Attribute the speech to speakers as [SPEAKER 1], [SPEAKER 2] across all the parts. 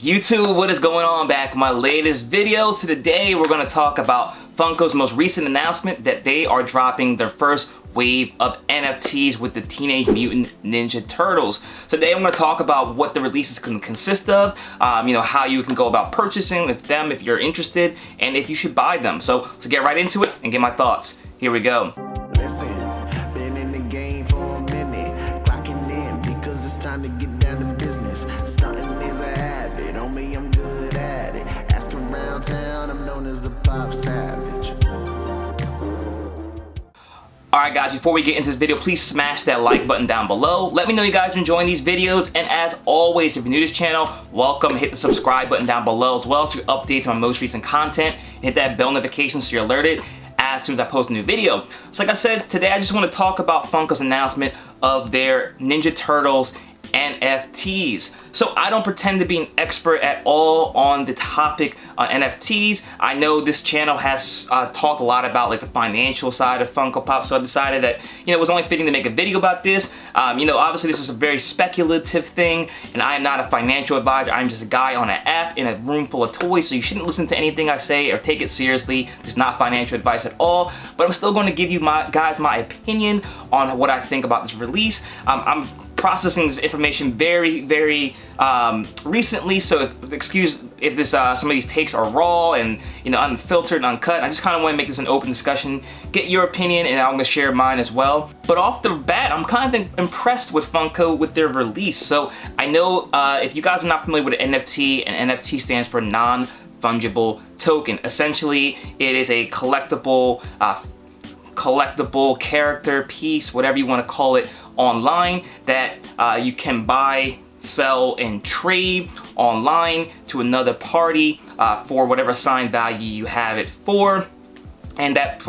[SPEAKER 1] YouTube, what is going on? Back with my latest video. So today we're going to talk about Funko's most recent announcement that they are dropping their first wave of NFTs with the Teenage Mutant Ninja Turtles. So today I'm going to talk about what the releases can consist of, how you can go about purchasing with them if you're interested, and if you should buy them. So let's get right into it and get my thoughts. Here we go.
[SPEAKER 2] Listen, been in the game for a minute, clocking in because it's time to get down to business. Stunting is a habit, on me I'm good at it. Asking around town, I'm known as the Popsavage.
[SPEAKER 1] Alright guys, before we get into this video, please smash that like button down below. Let me know you guys are enjoying these videos, and as always, if you're new to this channel, welcome. Hit the subscribe button down below as well so you updates on my most recent content. Hit that bell notification so you're alerted as soon as I post a new video. So like I said, today I just want to talk about Funko's announcement of their Ninja Turtles NFTs. So I don't pretend to be an expert at all on the topic on NFTs. I know this channel has talked a lot about like the financial side of Funko Pops, so I decided that it was only fitting to make a video about this. Obviously this is a very speculative thing, and I am not a financial advisor. I'm just a guy on an app in a room full of toys, so you shouldn't listen to anything I say or take it seriously. It's not financial advice at all, but I'm still going to give you my opinion on what I think about this release. I'm processing this information very recently, so excuse if this some of these takes are raw and unfiltered and uncut. I just kind of want to make this an open discussion, get your opinion, and I'm going to share mine as well. But off the bat, I'm kind of impressed with Funko with their release. So I know if you guys are not familiar with an NFT, and NFT stands for non-fungible token. Essentially, it is a collectible character piece, whatever you want to call it, online that you can buy, sell, and trade online to another party for whatever assigned value you have it for. And that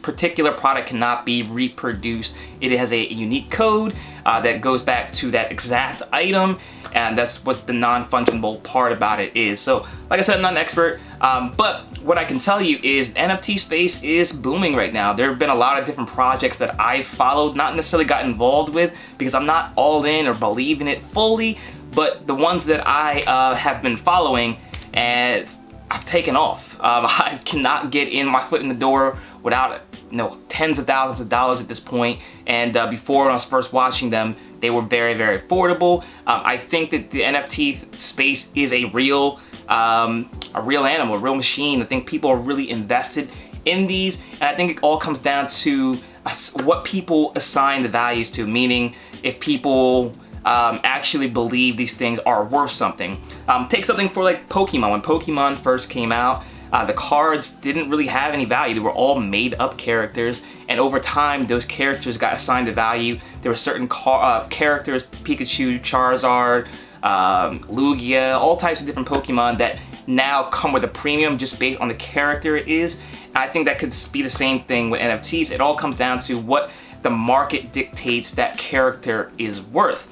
[SPEAKER 1] particular product cannot be reproduced. It has a unique code that goes back to that exact item, and that's what the non-fungible part about it is. So like I said, I'm not an expert, but what I can tell you is NFT space is booming right now. There have been a lot of different projects that I've followed, not necessarily got involved with because I'm not all in or believe in it fully, but the ones that I have been following, and I've taken off. I cannot get in my foot in the door without tens of thousands of dollars at this point. And before, when I was first watching them, they were very affordable. I think that the NFT space is a real animal, a real machine. I think people are really invested in these, and I think it all comes down to what people assign the values to, meaning if people actually believe these things are worth something. Take something for like Pokemon. When Pokemon first came out, the cards didn't really have any value. They were all made up characters, and over time those characters got assigned a value. There were certain characters, Pikachu, Charizard, Lugia, all types of different Pokemon that now come with a premium just based on the character it is. And I think that could be the same thing with NFTs. It all comes down to what the market dictates that character is worth.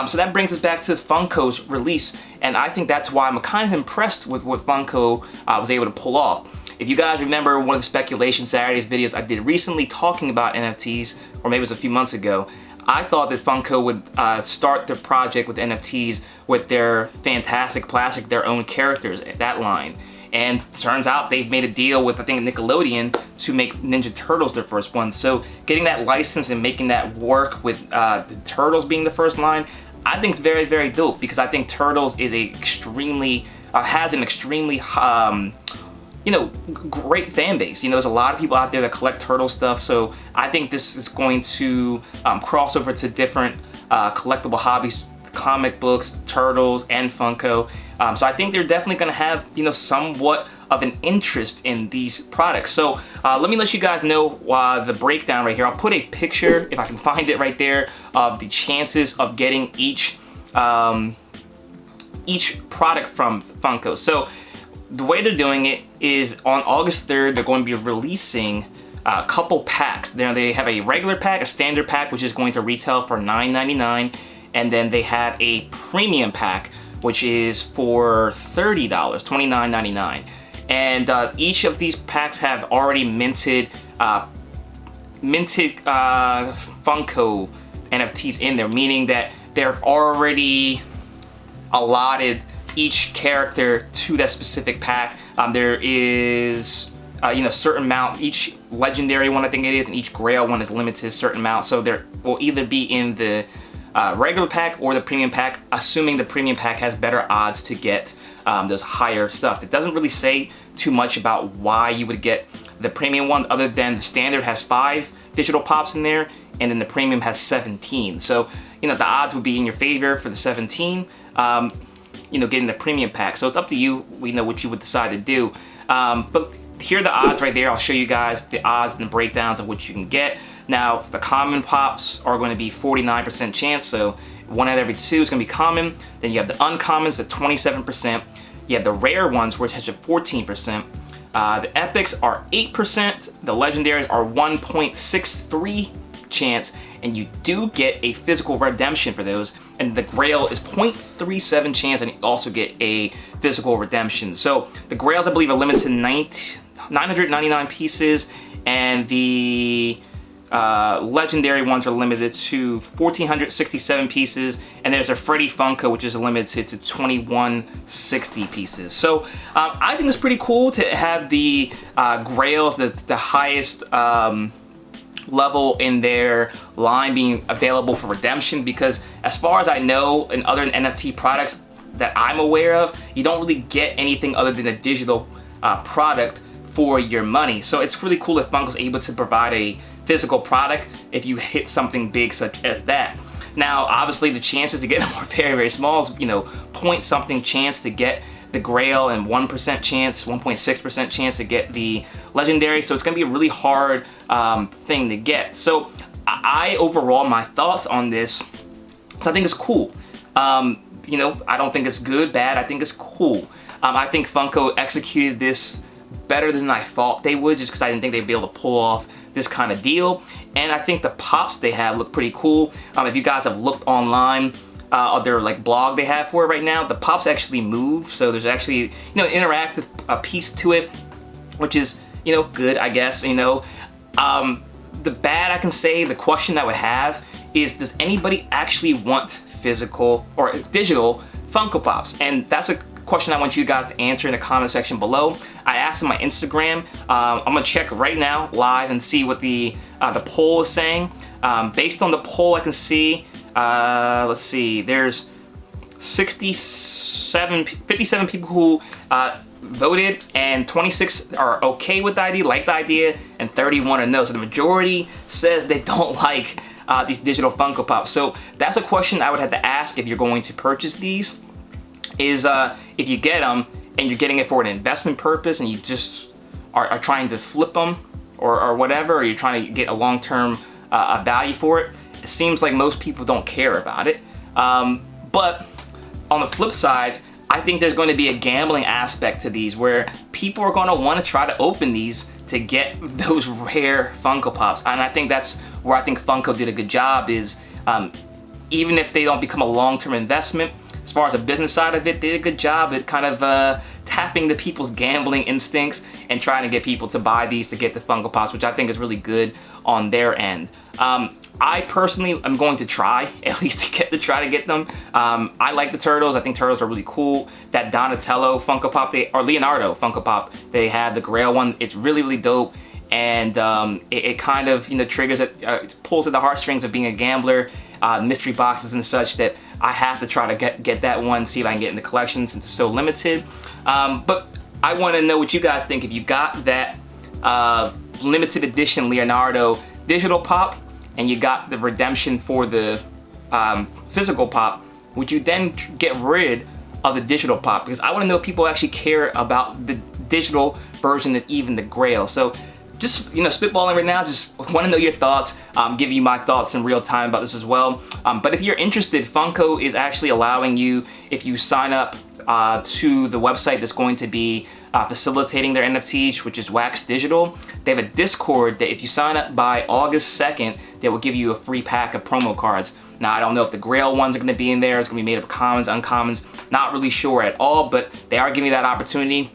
[SPEAKER 1] So that brings us back to Funko's release, and I think that's why I'm kind of impressed with what Funko was able to pull off. If you guys remember one of the Speculation Saturdays videos I did recently talking about NFTs, or maybe it was a few months ago, I thought that Funko would start their project with NFTs with their Fantastic Plastic, their own characters, that line. And turns out they've made a deal with, I think, Nickelodeon to make Ninja Turtles their first one. So getting that license and making that work with the Turtles being the first line, I think it's very dope, because I think Turtles is has an extremely great fan base. There's a lot of people out there that collect Turtle stuff, so I think this is going to cross over to different collectible hobbies, comic books, Turtles, and Funko. So I think they're definitely going to have somewhat of an interest in these products. So let me let you guys know the breakdown right here. I'll put a picture, if I can find it right there, of the chances of getting each product from Funko. So the way they're doing it is on August 3rd, they're going to be releasing a couple packs. They have a regular pack, a standard pack, which is going to retail for $9.99, and then they have a premium pack, which is for $30, $29.99. And each of these packs have already minted Funko NFTs in there, meaning that they're already allotted each character to that specific pack. There is certain amount. Each legendary one, I think it is, and each grail one is limited to a certain amount. So there will either be in the regular pack or the premium pack, assuming the premium pack has better odds to get those higher stuff. It doesn't really say too much about why you would get the premium one, other than the standard has 5 digital pops in there, and then the premium has 17. So, the odds would be in your favor for the 17, getting the premium pack. So it's up to you, what you would decide to do. But here are the odds right there. I'll show you guys the odds and the breakdowns of what you can get. Now, the common pops are going to be 49% chance, so 1 out of every 2 is going to be common. Then you have the uncommons at 27%. You have the rare ones, which has a 14%. The epics are 8%. The legendaries are 1.63 chance, and you do get a physical redemption for those. And the grail is 0.37 chance, and you also get a physical redemption. So the grails, I believe, are limited to 999 pieces, and the legendary ones are limited to 1,467 pieces, and there's a Freddy Funko, which is limited to 2,160 pieces. So I think it's pretty cool to have the grails, the highest level in their line, being available for redemption, because as far as I know, in other NFT products that I'm aware of, you don't really get anything other than a digital product for your money. So it's really cool that Funko's able to provide a physical product if you hit something big such as that. Now, obviously, the chances to get them are very, very small. It's, point something chance to get the grail and 1% chance, 1.6% chance to get the legendary. So it's going to be a really hard thing to get. So overall, my thoughts on this, so I think it's cool. I don't think it's good, bad. I think it's cool. I think Funko executed this better than I thought they would, just because I didn't think they'd be able to pull off this kind of deal. And I think the pops they have look pretty cool. If you guys have looked online, their blog they have for it right now, the pops actually move, so there's actually an interactive piece to it, which is good, I guess. The bad I can say, the question I would have is, does anybody actually want physical or digital Funko Pops? And that's a question I want you guys to answer in the comment section below. I asked on my Instagram. I'm gonna check right now live and see what the poll is saying. Based on the poll, I can see, let's see, there's 57 people who voted, and 26 are okay with the idea, like the idea, and 31 are no. So the majority says they don't like these digital Funko Pops. So that's a question I would have to ask if you're going to purchase these, is if you get them and you're getting it for an investment purpose and you just are trying to flip them or whatever, or you're trying to get a long-term value for it. It seems like most people don't care about it. But on the flip side, I think there's going to be a gambling aspect to these, where people are going to want to try to open these to get those rare Funko Pops. And I think that's where I think Funko did a good job, is even if they don't become a long-term investment, as far as the business side of it, they did a good job at kind of tapping the people's gambling instincts and trying to get people to buy these to get the Funko Pops, which I think is really good on their end. I personally am going to try, at least to try to get them. I like the turtles. I think turtles are really cool. That Donatello Funko Pop, or Leonardo Funko Pop, they had the Grail one. It's really, really dope. And it kind of, triggers it, pulls at the heartstrings of being a gambler, mystery boxes and such, that I have to try to get that one, see if I can get in the collection since it's so limited. But I want to know what you guys think. If you got that limited edition Leonardo digital pop and you got the redemption for the physical pop, would you then get rid of the digital pop? Because I want to know if people actually care about the digital version of even the Grail. So just spitballing right now, just want to know your thoughts, give you my thoughts in real time about this as well. But if you're interested, Funko is actually allowing you, if you sign up to the website that's going to be facilitating their NFTs, which is Wax Digital, they have a Discord that if you sign up by August 2nd, they will give you a free pack of promo cards. Now, I don't know if the Grail ones are going to be in there. It's going to be made up of commons, uncommons, not really sure at all, but they are giving you that opportunity.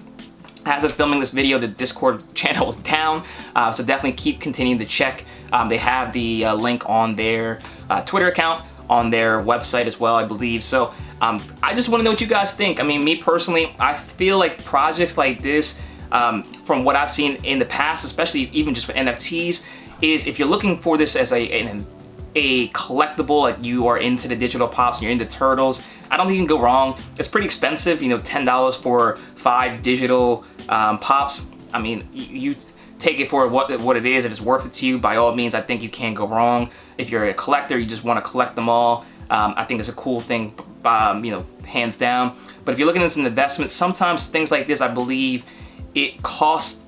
[SPEAKER 1] As of filming this video, the Discord channel is down, so definitely keep continuing to check. They have the link on their Twitter account, on their website as well, I believe. So I just want to know what you guys think. I mean, me personally, I feel like projects like this, from what I've seen in the past, especially even just with NFTs, is if you're looking for this as a collectible, like you are into the digital pops and you're into turtles, I don't think you can go wrong. It's pretty expensive, you know, $10 for 5 digital pops. I mean, you take it for what it is. If it's worth it to you, by all means, I think you can't go wrong. If you're a collector, you just want to collect them all, I think it's a cool thing, you know, hands down. But if you're looking at this as an investment, sometimes things like this, I believe, it costs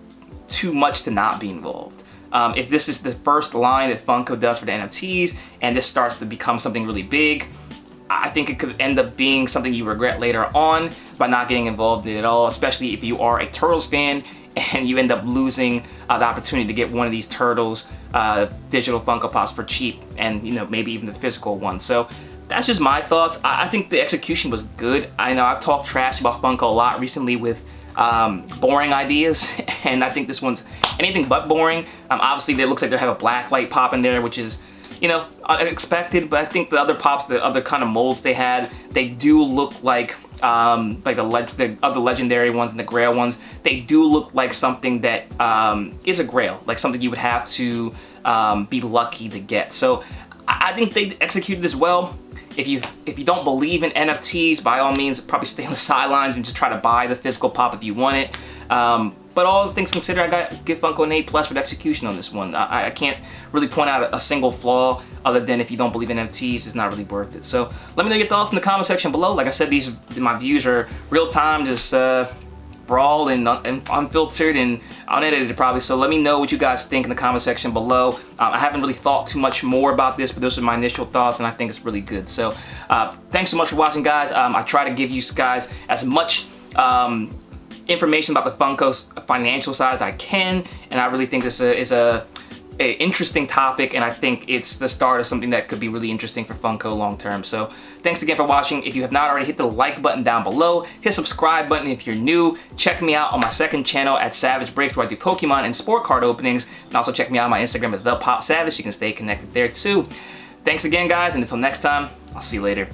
[SPEAKER 1] too much to not be involved. If this is the first line that Funko does for the NFTs and this starts to become something really big, I think it could end up being something you regret later on by not getting involved in it at all, especially if you are a Turtles fan and you end up losing the opportunity to get one of these Turtles digital Funko Pops for cheap, and you know, maybe even the physical one. So that's just my thoughts. I think the execution was good. I know I've talked trash about Funko a lot recently with boring ideas, and I think this one's anything but boring. Obviously, it looks like they have a black light pop in there, which is, you know, unexpected, but I think the other pops, the other kind of molds they had, they do look like the other legendary ones and the grail ones, they do look like something that is a grail, like something you would have to be lucky to get. So I think they executed this well. If you don't believe in NFTs, by all means, probably stay on the sidelines and just try to buy the physical pop if you want it. But all things considered, I got to give Funko an A+ for the execution on this one. I can't really point out a single flaw other than if you don't believe in NFTs, it's not really worth it. So let me know your thoughts in the comment section below. Like I said, my views are real time, just raw and unfiltered and unedited probably. So let me know what you guys think in the comment section below. I haven't really thought too much more about this, but those are my initial thoughts, and I think it's really good. So thanks so much for watching, guys. I try to give you guys as much information about the Funko's financial side as I can, and I really think this is a interesting topic, and I think it's the start of something that could be really interesting for Funko long term. So thanks again for watching. If you have not already, hit the like button down below, hit subscribe button if you're new. Check me out on my second channel at Savage Breaks, where I do Pokemon and sport card openings, and also check me out on my Instagram at ThePopSavage. You can stay connected there too. Thanks again, guys, and until next time, I'll see you later.